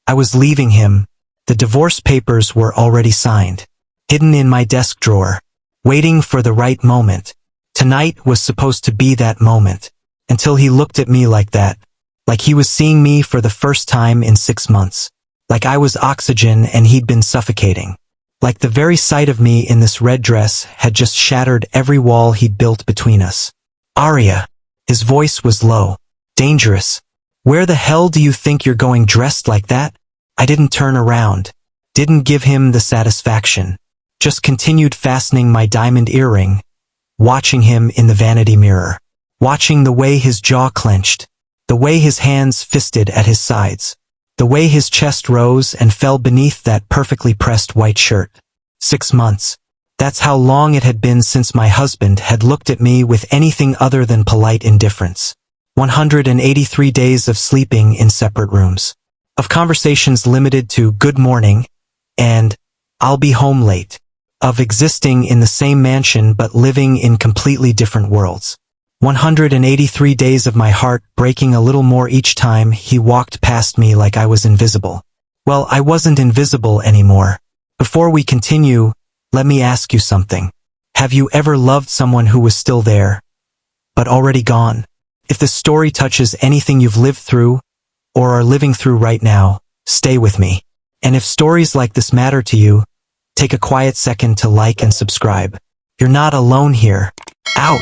I was leaving him. The divorce papers were already signed, hidden in my desk drawer, waiting for the right moment. Tonight was supposed to be that moment, until he looked at me like that, like he was seeing me for the first time in 6 months, like I was oxygen and he'd been suffocating, like the very sight of me in this red dress had just shattered every wall he'd built between us. Aria. His voice was low, dangerous. Where the hell do you think you're going dressed like that? I didn't turn around, didn't give him the satisfaction, just continued fastening my diamond earring, watching him in the vanity mirror, watching the way his jaw clenched, the way his hands fisted at his sides, the way his chest rose and fell beneath that perfectly pressed white shirt. 6 months. That's how long it had been since my husband had looked at me with anything other than polite indifference. 183 days of sleeping in separate rooms, of conversations limited to good morning and I'll be home late, of existing in the same mansion but living in completely different worlds. 183 days of my heart breaking a little more each time he walked past me like I was invisible. Well, I wasn't invisible anymore. Before we continue, let me ask you something. Have you ever loved someone who was still there, but already gone? If this story touches anything you've lived through, or are living through right now, stay with me. And if stories like this matter to you, take a quiet second to like and subscribe. You're not alone here. Out,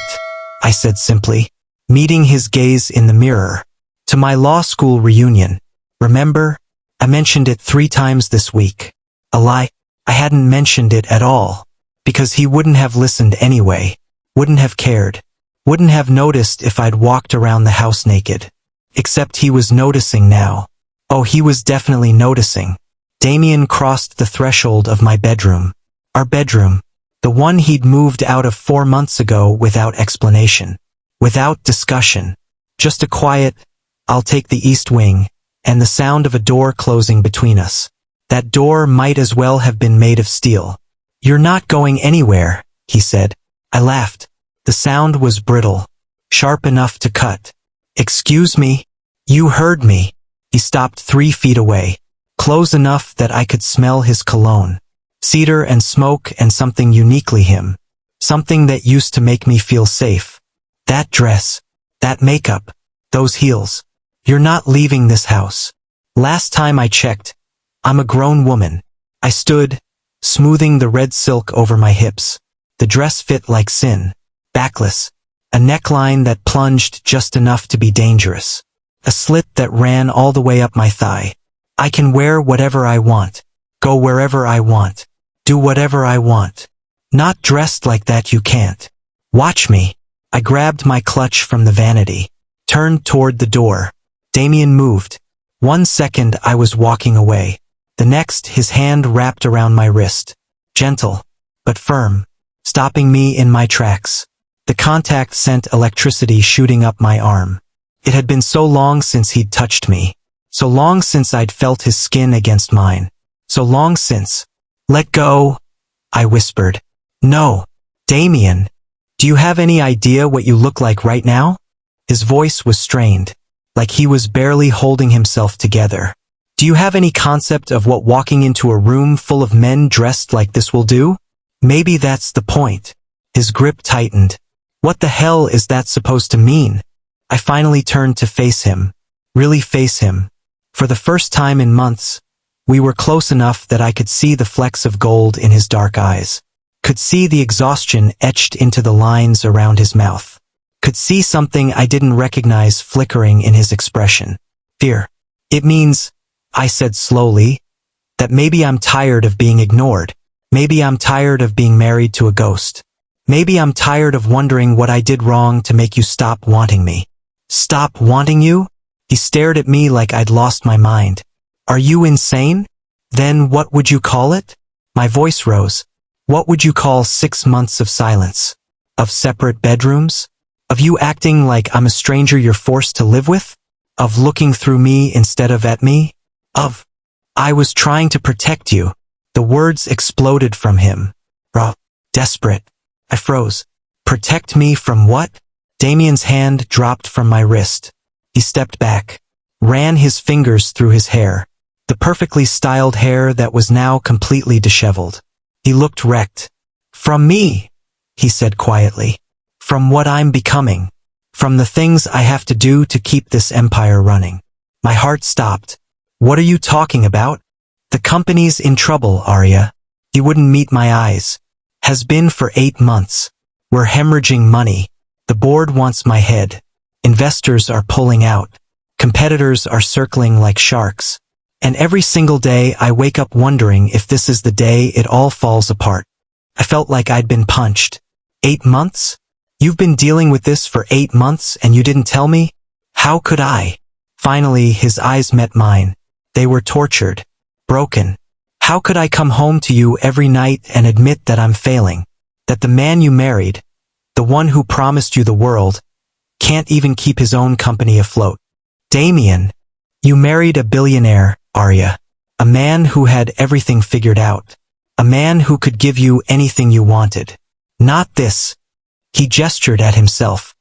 I said simply, meeting his gaze in the mirror. To my law school reunion. Remember? I mentioned it 3 times this week. A lie. I hadn't mentioned it at all, because he wouldn't have listened anyway, wouldn't have cared, wouldn't have noticed if I'd walked around the house naked. Except he was noticing now. Oh, he was definitely noticing. Damien crossed the threshold of my bedroom. Our bedroom. The one he'd moved out of 4 months ago without explanation. Without discussion. Just a quiet, I'll take the east wing, and the sound of a door closing between us. That door might as well have been made of steel. You're not going anywhere, he said. I laughed. The sound was brittle, sharp enough to cut. Excuse me? You heard me. He stopped 3 feet away, close enough that I could smell his cologne. Cedar and smoke and something uniquely him. Something that used to make me feel safe. That dress. That makeup. Those heels. You're not leaving this house. Last time I checked, I'm a grown woman. I stood, smoothing the red silk over my hips. The dress fit like sin. Backless. A neckline that plunged just enough to be dangerous. A slit that ran all the way up my thigh. I can wear whatever I want. Go wherever I want. Do whatever I want. Not dressed like that you can't. Watch me. I grabbed my clutch from the vanity. Turned toward the door. Damien moved. 1 second I was walking away. The next his hand wrapped around my wrist. Gentle, but firm. Stopping me in my tracks. The contact sent electricity shooting up my arm. It had been so long since he'd touched me. So long since I'd felt his skin against mine. So long since. Let go, I whispered. No, Damien. Do you have any idea what you look like right now? His voice was strained, like he was barely holding himself together. Do you have any concept of what walking into a room full of men dressed like this will do? Maybe that's the point. His grip tightened. What the hell is that supposed to mean? I finally turned to face him. Really face him. For the first time in months, we were close enough that I could see the flecks of gold in his dark eyes. Could see the exhaustion etched into the lines around his mouth. Could see something I didn't recognize flickering in his expression. Fear. It means, I said slowly, that maybe I'm tired of being ignored. Maybe I'm tired of being married to a ghost. Maybe I'm tired of wondering what I did wrong to make you stop wanting me. Stop wanting you? He stared at me like I'd lost my mind. Are you insane? Then what would you call it? My voice rose. What would you call 6 months of silence? Of separate bedrooms? Of you acting like I'm a stranger you're forced to live with? Of looking through me instead of at me? Of, I was trying to protect you. The words exploded from him. Raw. Desperate. I froze. Protect me from what? Damien's hand dropped from my wrist. He stepped back. Ran his fingers through his hair. the perfectly styled hair that was now completely disheveled. He looked wrecked. "From me," he said quietly. "From what I'm becoming. From the things I have to do to keep this empire running." My heart stopped. "What are you talking about?" "The company's in trouble, Aria." He wouldn't meet my eyes. "Has been for 8 months. We're hemorrhaging money. The board wants my head. Investors are pulling out. Competitors are circling like sharks. And every single day I wake up wondering if this is the day it all falls apart." I felt like I'd been punched. 8 months? You've been dealing with this for 8 months and you didn't tell me? How could I? Finally, his eyes met mine. They were tortured. Broken. How could I come home to you every night and admit that I'm failing? That the man you married, the one who promised you the world, can't even keep his own company afloat? Damien, you married a billionaire, Aria. A man who had everything figured out. A man who could give you anything you wanted. Not this. He gestured at himself.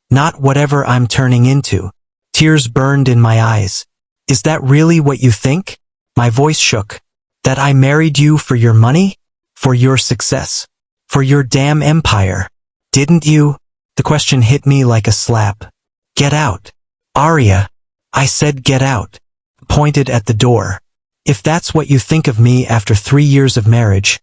Not whatever I'm turning into. Tears burned in my eyes. Is that really what you think? My voice shook. That I married you for your money? For your success? For your damn empire? Didn't you? The question hit me like a slap. Get out. Aria. I said get out. Pointed at the door. If that's what you think of me after 3 years of marriage,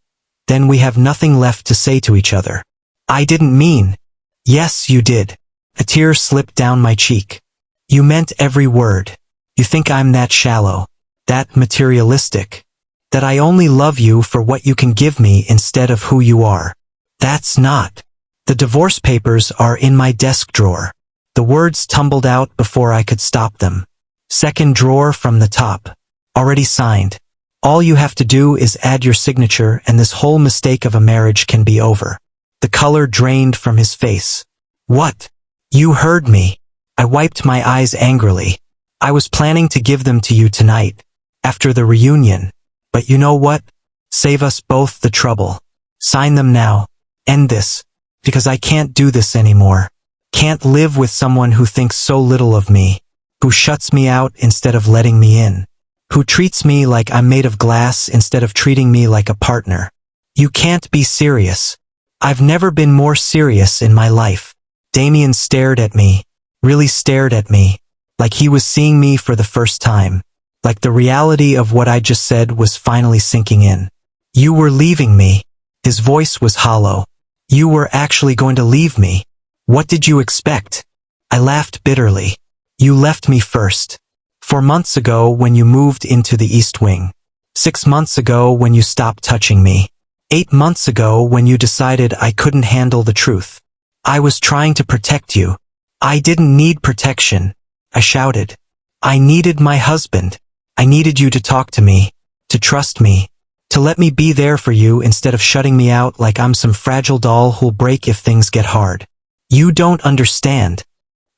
then we have nothing left to say to each other. I didn't mean. Yes, you did. A tear slipped down my cheek. You meant every word. You think I'm that shallow, that materialistic, that I only love you for what you can give me instead of who you are. That's not. The divorce papers are in my desk drawer. The words tumbled out before I could stop them. Second drawer from the top. Already signed. All you have to do is add your signature and this whole mistake of a marriage can be over. The color drained from his face. What? You heard me. I wiped my eyes angrily. I was planning to give them to you tonight, after the reunion. But you know what? Save us both the trouble. Sign them now. End this. Because I can't do this anymore. Can't live with someone who thinks so little of me. Who shuts me out instead of letting me in. Who treats me like I'm made of glass instead of treating me like a partner. You can't be serious. I've never been more serious in my life. Damien stared at me. Really stared at me. Like he was seeing me for the first time. Like the reality of what I just said was finally sinking in. You were leaving me. His voice was hollow. You were actually going to leave me. What did you expect? I laughed bitterly. You left me first. 4 months ago when you moved into the East Wing. 6 months ago when you stopped touching me. 8 months ago when you decided I couldn't handle the truth. I was trying to protect you. I didn't need protection. I shouted. I needed my husband. I needed you to talk to me, to trust me, to let me be there for you instead of shutting me out like I'm some fragile doll who'll break if things get hard. You don't understand.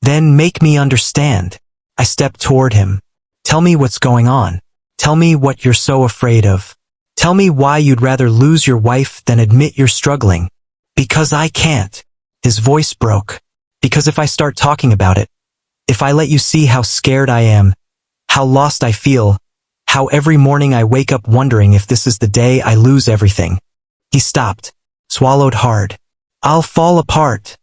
Then make me understand. I stepped toward him. Tell me what's going on. Tell me what you're so afraid of. Tell me why you'd rather lose your wife than admit you're struggling. Because I can't. His voice broke. Because if I start talking about it, if I let you see how scared I am, how lost I feel, how every morning I wake up wondering if this is the day I lose everything. He stopped, swallowed hard. I'll fall apart,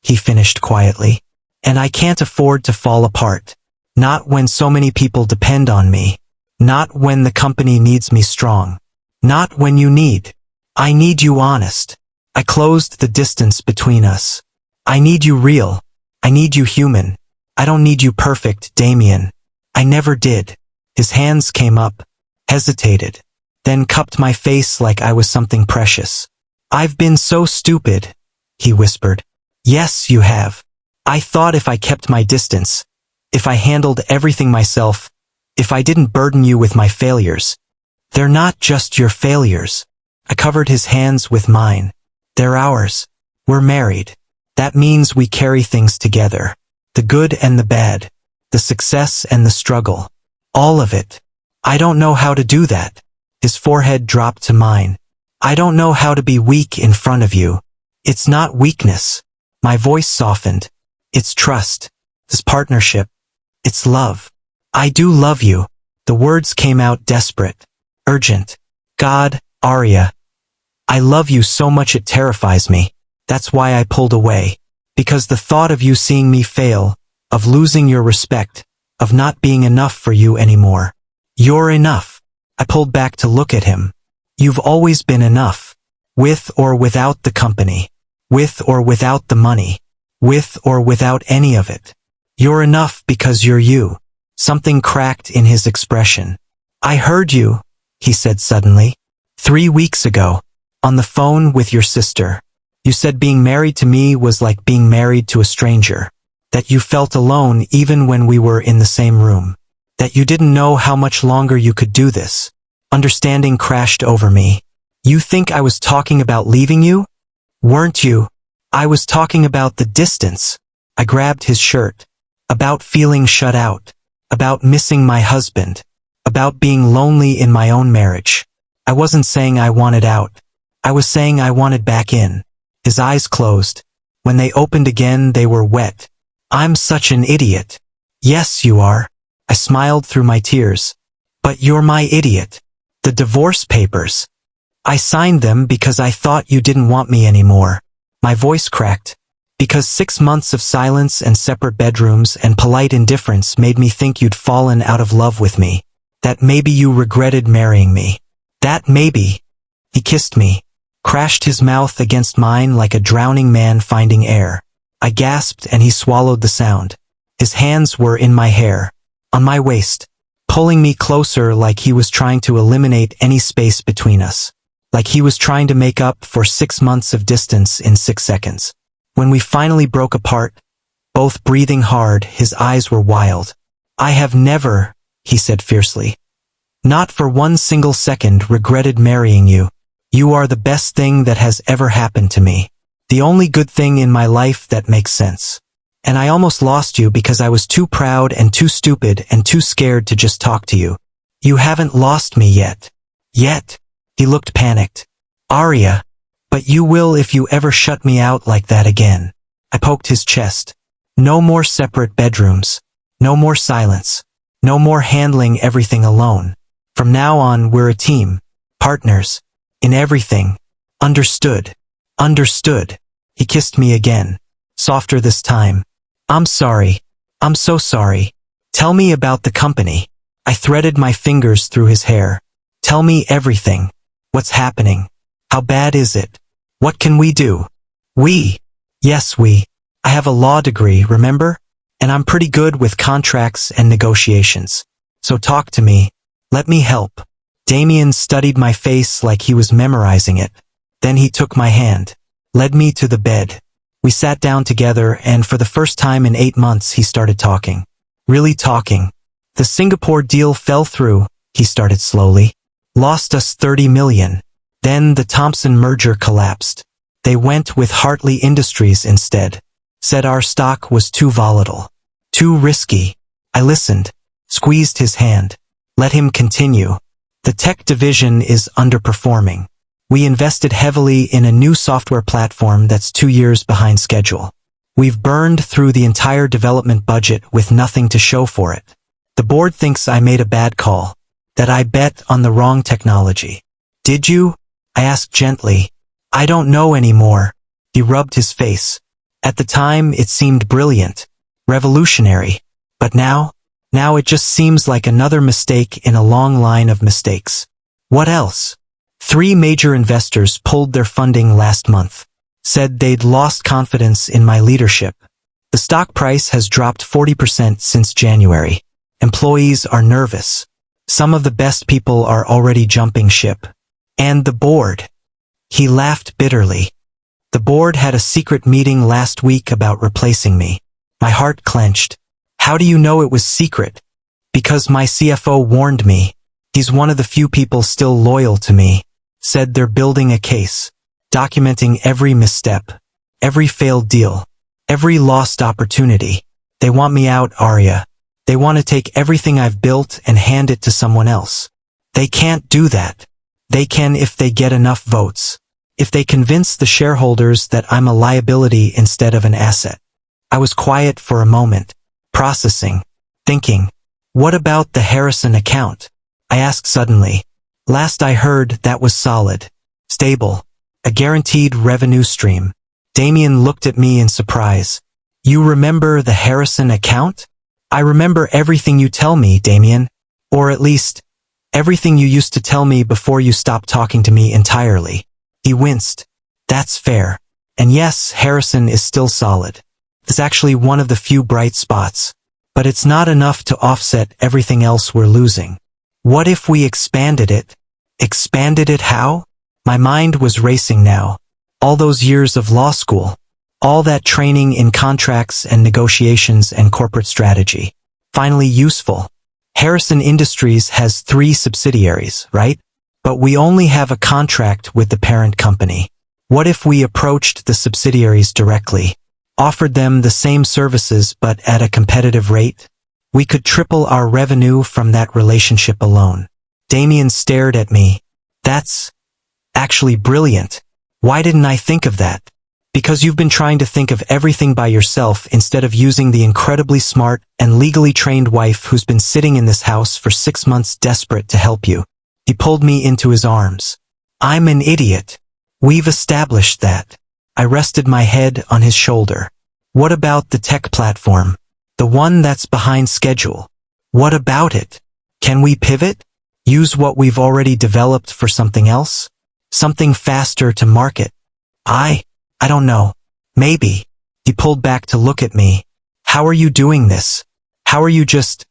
he finished quietly. And I can't afford to fall apart. Not when so many people depend on me. Not when the company needs me strong. Not when you need. I need you honest. I closed the distance between us. I need you real. I need you human. I don't need you perfect, Damien. I never did. His hands came up, hesitated, then cupped my face like I was something precious. I've been so stupid, he whispered. Yes, you have. I thought if I kept my distance, if I handled everything myself, if I didn't burden you with my failures. They're not just your failures. I covered his hands with mine. They're ours. We're married. That means we carry things together. The good and the bad. The success and the struggle. All of it. I don't know how to do that. His forehead dropped to mine. I don't know how to be weak in front of you. It's not weakness. My voice softened. It's trust. This partnership. It's love. I do love you. The words came out desperate, urgent. God, Aria, I love you so much it terrifies me. That's why I pulled away. Because the thought of you seeing me fail, of losing your respect, of not being enough for you anymore. You're enough. I pulled back to look at him. You've always been enough. With or without the company. With or without the money. With or without any of it. You're enough because you're you. Something cracked in his expression. I heard you, he said suddenly. 3 weeks ago. On the phone with your sister. You said being married to me was like being married to a stranger. That you felt alone even when we were in the same room. That you didn't know how much longer you could do this. Understanding crashed over me. You think I was talking about leaving you? Weren't you? I was talking about the distance. I grabbed his shirt. About feeling shut out. About missing my husband. About being lonely in my own marriage. I wasn't saying I wanted out. I was saying I wanted back in. His eyes closed. When they opened again, they were wet. I'm such an idiot. Yes, you are. I smiled through my tears. But you're my idiot. The divorce papers. I signed them because I thought you didn't want me anymore. My voice cracked. Because 6 months of silence and separate bedrooms and polite indifference made me think you'd fallen out of love with me. That maybe you regretted marrying me. That maybe. He kissed me. Crashed his mouth against mine like a drowning man finding air. I gasped and he swallowed the sound. His hands were in my hair, on my waist, pulling me closer like he was trying to eliminate any space between us. Like he was trying to make up for 6 months of distance in 6 seconds. When we finally broke apart, both breathing hard, his eyes were wild. I have never, he said fiercely, not for one single second regretted marrying you. You are the best thing that has ever happened to me. The only good thing in my life that makes sense. And I almost lost you because I was too proud and too stupid and too scared to just talk to you. You haven't lost me yet. Yet. He looked panicked. Aria. But you will if you ever shut me out like that again. I poked his chest. No more separate bedrooms. No more silence. No more handling everything alone. From now on, we're a team. Partners. In everything. Understood. Understood. He kissed me again. Softer this time. I'm sorry. I'm so sorry. Tell me about the company. I threaded my fingers through his hair. Tell me everything. What's happening? How bad is it? What can we do? We. Yes, we. I have a law degree, remember? And I'm pretty good with contracts and negotiations. So talk to me. Let me help. Damien studied my face like he was memorizing it. Then he took my hand, led me to the bed. We sat down together and for the first time in 8 months he started talking. Really talking. The Singapore deal fell through, he started slowly. Lost us 30 million. Then the Thompson merger collapsed. They went with Hartley Industries instead. Said our stock was too volatile. Too risky. I listened. Squeezed his hand. Let him continue. The tech division is underperforming. We invested heavily in a new software platform that's 2 years behind schedule. We've burned through the entire development budget with nothing to show for it. The board thinks I made a bad call. That I bet on the wrong technology. Did you? I asked gently. I don't know anymore. He rubbed his face. At the time, it seemed brilliant. Revolutionary. But now? Now it just seems like another mistake in a long line of mistakes. What else? 3 major investors pulled their funding last month. Said they'd lost confidence in my leadership. The stock price has dropped 40% since January. Employees are nervous. Some of the best people are already jumping ship. And the board. He laughed bitterly. The board had a secret meeting last week about replacing me. My heart clenched. How do you know it was secret? Because my CFO warned me. He's one of the few people still loyal to me. Said they're building a case. Documenting every misstep. Every failed deal. Every lost opportunity. They want me out, Aria. They want to take everything I've built and hand it to someone else. They can't do that. They can if they get enough votes. If they convince the shareholders that I'm a liability instead of an asset. I was quiet for a moment. Processing. Thinking. What about the Harrison account? I asked suddenly. Last I heard, that was solid. Stable. A guaranteed revenue stream. Damien looked at me in surprise. You remember the Harrison account? I remember everything you tell me, Damien. Or at least, everything you used to tell me before you stopped talking to me entirely. He winced. That's fair. And yes, Harrison is still solid. It's actually one of the few bright spots. But it's not enough to offset everything else we're losing. What if we expanded it? Expanded it how? My mind was racing now. All those years of law school. All that training in contracts and negotiations and corporate strategy. Finally useful. Harrison Industries has 3 subsidiaries, right? But we only have a contract with the parent company. What if we approached the subsidiaries directly? Offered them the same services but at a competitive rate? We could triple our revenue from that relationship alone. Damien stared at me. That's actually brilliant. Why didn't I think of that? Because you've been trying to think of everything by yourself instead of using the incredibly smart and legally trained wife who's been sitting in this house for 6 months desperate to help you. He pulled me into his arms. I'm an idiot. We've established that. I rested my head on his shoulder. What about the tech platform? The one that's behind schedule. What about it? Can we pivot? Use what we've already developed for something else? Something faster to market? I don't know. Maybe. He pulled back to look at me. How are you doing this? How are you just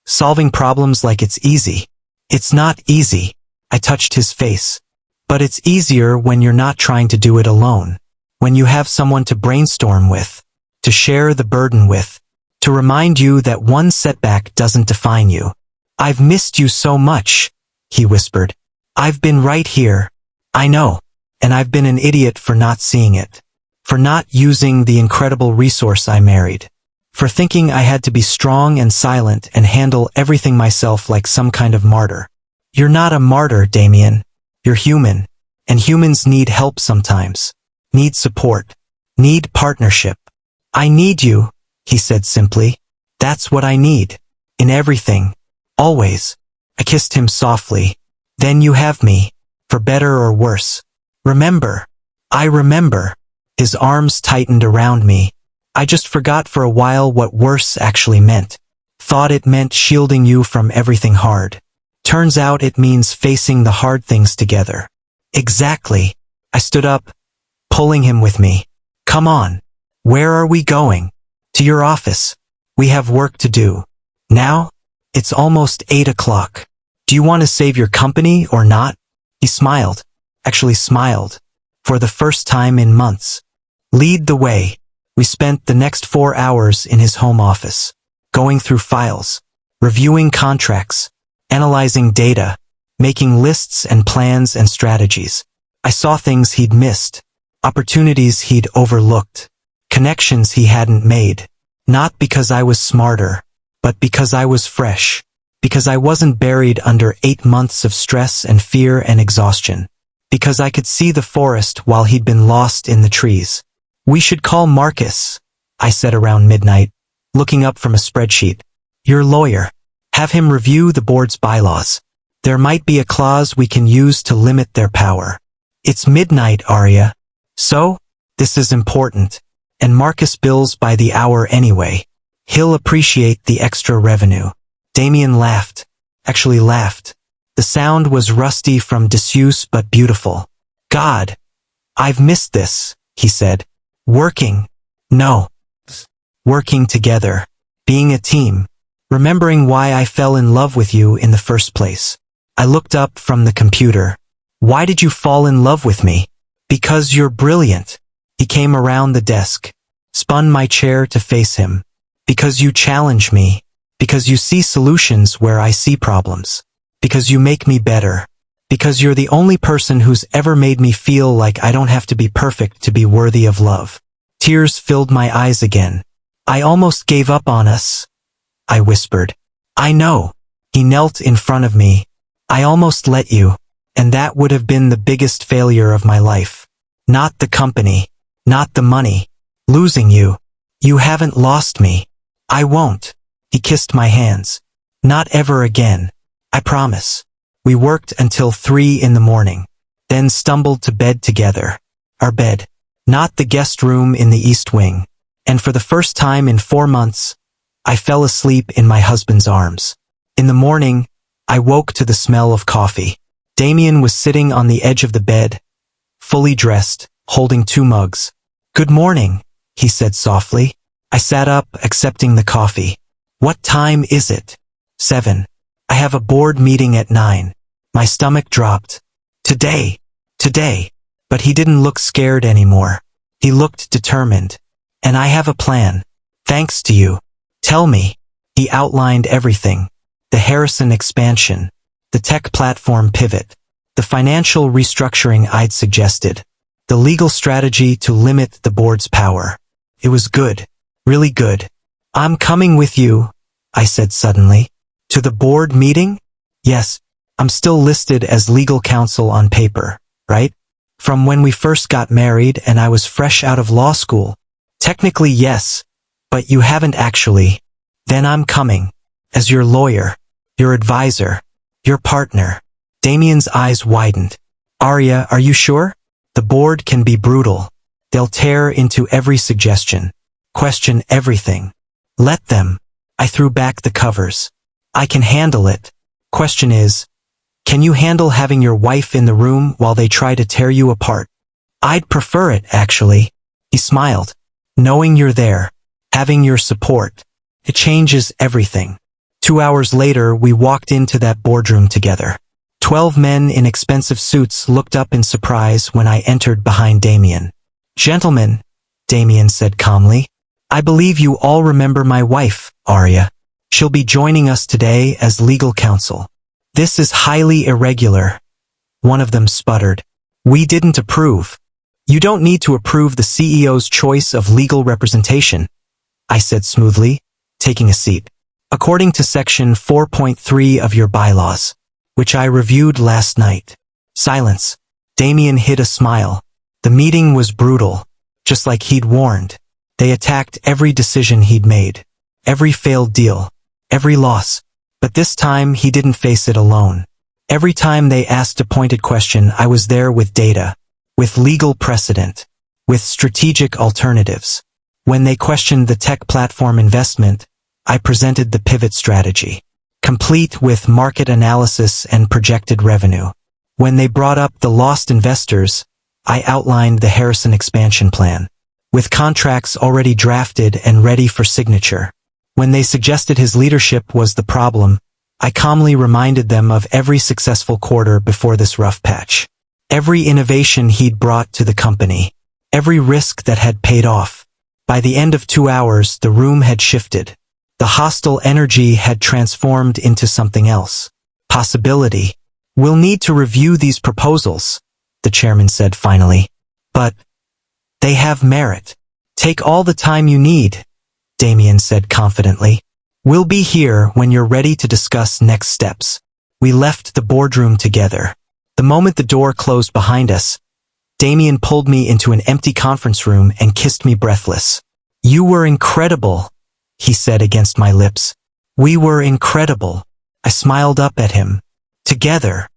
solving problems like it's easy? It's not easy. I touched his face. But it's easier when you're not trying to do it alone. When you have someone to brainstorm with, to share the burden with, to remind you that one setback doesn't define you. I've missed you so much, he whispered. I've been right here. I know. And I've been an idiot for not seeing it. For not using the incredible resource I married. For thinking I had to be strong and silent and handle everything myself like some kind of martyr. You're not a martyr, Damien. You're human. And humans need help sometimes. Need support. Need partnership. I need you, he said simply. That's what I need. In everything. Always. I kissed him softly. Then you have me. For better or worse. Remember. I remember. His arms tightened around me. I just forgot for a while what worse actually meant. Thought it meant shielding you from everything hard. Turns out it means facing the hard things together. Exactly. I stood up, pulling him with me. Come on. Where are we going? To your office. We have work to do. Now? It's almost 8 o'clock. Do you want to save your company or not? He smiled. Actually smiled. For the first time in months. Lead the way. We spent the next 4 hours in his home office. Going through files. Reviewing contracts. Analyzing data. Making lists and plans and strategies. I saw things he'd missed. Opportunities he'd overlooked. Connections he hadn't made. Not because I was smarter, but because I was fresh. Because I wasn't buried under 8 months of stress and fear and exhaustion. Because I could see the forest while he'd been lost in the trees. We should call Marcus, I said around midnight, looking up from a spreadsheet. Your lawyer. Have him review the board's bylaws. There might be a clause we can use to limit their power. It's midnight, Aria. So, this is important. And Marcus bills by the hour anyway. He'll appreciate the extra revenue. Damien laughed. Actually laughed. The sound was rusty from disuse but beautiful. God. I've missed this, he said. Working. No. Working together. Being a team. Remembering why I fell in love with you in the first place. I looked up from the computer. Why did you fall in love with me? Because you're brilliant. He came around the desk. Spun my chair to face him. Because you challenge me. Because you see solutions where I see problems. Because you make me better. Because you're the only person who's ever made me feel like I don't have to be perfect to be worthy of love. Tears filled my eyes again. I almost gave up on us. I whispered. I know. He knelt in front of me. I almost let you. And that would have been the biggest failure of my life. Not the company. Not the money. Losing you. You haven't lost me. I won't. He kissed my hands. Not ever again. I promise. We worked until 3 in the morning, then stumbled to bed together. Our bed, not the guest room in the East Wing. And for the first time in 4 months, I fell asleep in my husband's arms. In the morning, I woke to the smell of coffee. Damien was sitting on the edge of the bed, fully dressed, holding 2 mugs. "Good morning," he said softly. I sat up, accepting the coffee. "What time is it?" 7. "I have a board meeting at 9. My stomach dropped. Today. But he didn't look scared anymore. He looked determined. "And I have a plan. Thanks to you." "Tell me." He outlined everything. The Harrison expansion, the tech platform pivot, the financial restructuring I'd suggested, the legal strategy to limit the board's power. It was good. Really good. "I'm coming with you," I said suddenly. "To the board meeting?" "Yes. I'm still listed as legal counsel on paper, right? From when we first got married and I was fresh out of law school." "Technically, yes. But you haven't actually." "Then I'm coming. As your lawyer, your advisor, your partner." Damien's eyes widened. "Aria, are you sure? The board can be brutal. They'll tear into every suggestion, question everything." "Let them." I threw back the covers. "I can handle it. Question is, can you handle having your wife in the room while they try to tear you apart?" "I'd prefer it, actually." He smiled. "Knowing you're there, having your support, it changes everything." 2 hours later, we walked into that boardroom together. 12 men in expensive suits looked up in surprise when I entered behind Damien. "Gentlemen," Damien said calmly, "I believe you all remember my wife, Aria. She'll be joining us today as legal counsel." "This is highly irregular," one of them sputtered. "We didn't approve." "You don't need to approve the CEO's choice of legal representation," I said smoothly, taking a seat. "According to Section 4.3 of your bylaws, which I reviewed last night." Silence. Damien hid a smile. The meeting was brutal, just like he'd warned. They attacked every decision he'd made, every failed deal, every loss. But this time he didn't face it alone. Every time they asked a pointed question, I was there with data, with legal precedent, with strategic alternatives. When they questioned the tech platform investment, I presented the pivot strategy, complete with market analysis and projected revenue. When they brought up the lost investors, I outlined the Harrison expansion plan, with contracts already drafted and ready for signature. When they suggested his leadership was the problem, I calmly reminded them of every successful quarter before this rough patch, every innovation he'd brought to the company, every risk that had paid off. By the end of 2 hours, the room had shifted. The hostile energy had transformed into something else. Possibility. "We'll need to review these proposals," the chairman said finally. "But they have merit. Take all the time you need," Damien said confidently. "We'll be here when you're ready to discuss next steps." We left the boardroom together. The moment the door closed behind us, Damien pulled me into an empty conference room and kissed me breathless. "You were incredible," he said against my lips. "We were incredible." I smiled up at him. Together,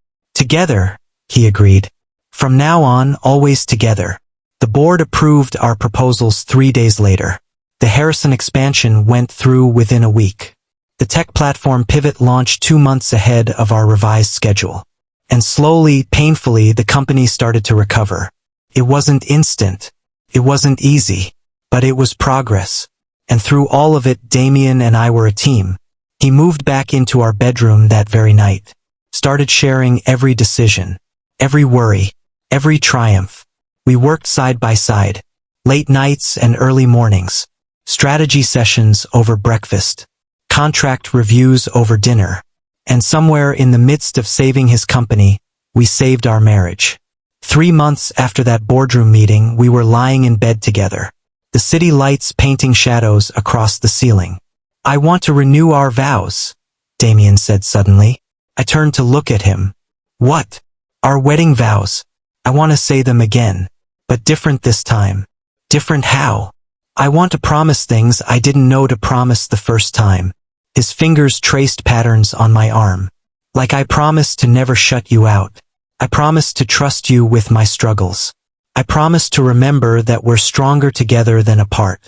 he agreed. "From now on, always together." The board approved our proposals 3 days later. The Harrison expansion went through within a week. The tech platform pivot launched 2 months ahead of our revised schedule. And slowly, painfully, the company started to recover. It wasn't instant. It wasn't easy. But it was progress. And through all of it, Damien and I were a team. He moved back into our bedroom that very night, started sharing every decision, every worry, every triumph. We worked side by side, late nights and early mornings, strategy sessions over breakfast, contract reviews over dinner, and somewhere in the midst of saving his company, we saved our marriage. 3 months after that boardroom meeting, we were lying in bed together, the city lights painting shadows across the ceiling. "I want to renew our vows," Damien said suddenly. I turned to look at him. "What?" "Our wedding vows. I want to say them again, but different this time." "Different how?" "I want to promise things I didn't know to promise the first time. His fingers traced patterns on my arm. Like I promised to never shut you out. I promised to trust you with my struggles. I promised to remember that we're stronger together than apart.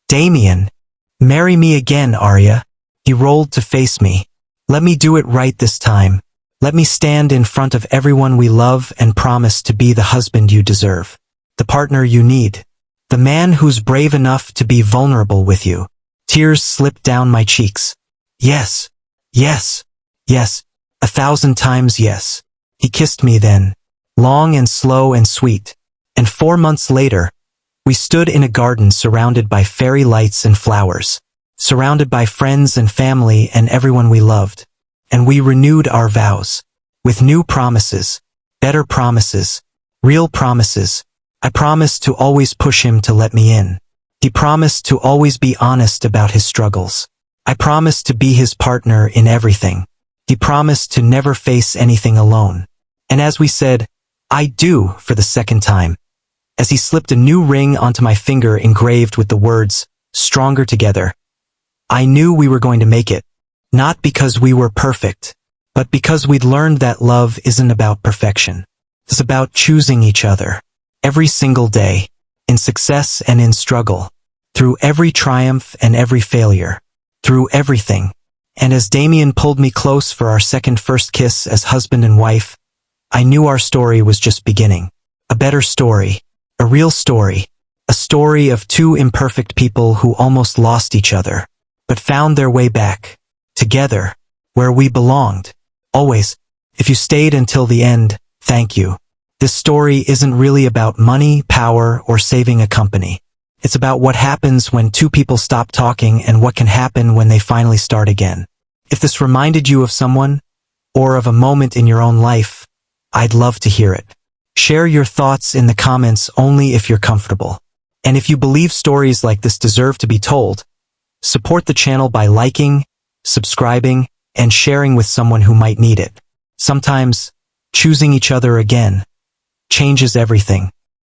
Damien, marry me again, Aria. He rolled to face me. Let me do it right this time. Let me stand in front of everyone we love and promise to be the husband you deserve. The partner you need. The man who's brave enough to be vulnerable with you. Tears slipped down my cheeks. Yes, yes, yes, 1,000 times yes. He kissed me then, long and slow and sweet. And 4 months later, we stood in a garden surrounded by fairy lights and flowers, surrounded by friends and family and everyone we loved. And we renewed our vows, with new promises, better promises, real promises. I promised to always push him to let me in. He promised to always be honest about his struggles. I promised to be his partner in everything. He promised to never face anything alone. And as we said, I do for the second time, as he slipped a new ring onto my finger engraved with the words, stronger together, I knew we were going to make it. Not because we were perfect, but because we'd learned that love isn't about perfection. It's about choosing each other. Every single day, in success and in struggle, through every triumph and every failure, through everything. And as Damien pulled me close for our first kiss as husband and wife, I knew our story was just beginning. A better story, a real story, a story of two imperfect people who almost lost each other, but found their way back. Together, where we belonged. Always, if you stayed until the end, thank you. This story isn't really about money, power, or saving a company. It's about what happens when two people stop talking and what can happen when they finally start again. If this reminded you of someone, or of a moment in your own life, I'd love to hear it. Share your thoughts in the comments only if you're comfortable. And if you believe stories like this deserve to be told, support the channel by liking, subscribing, and sharing with someone who might need it. Sometimes, choosing each other again changes everything.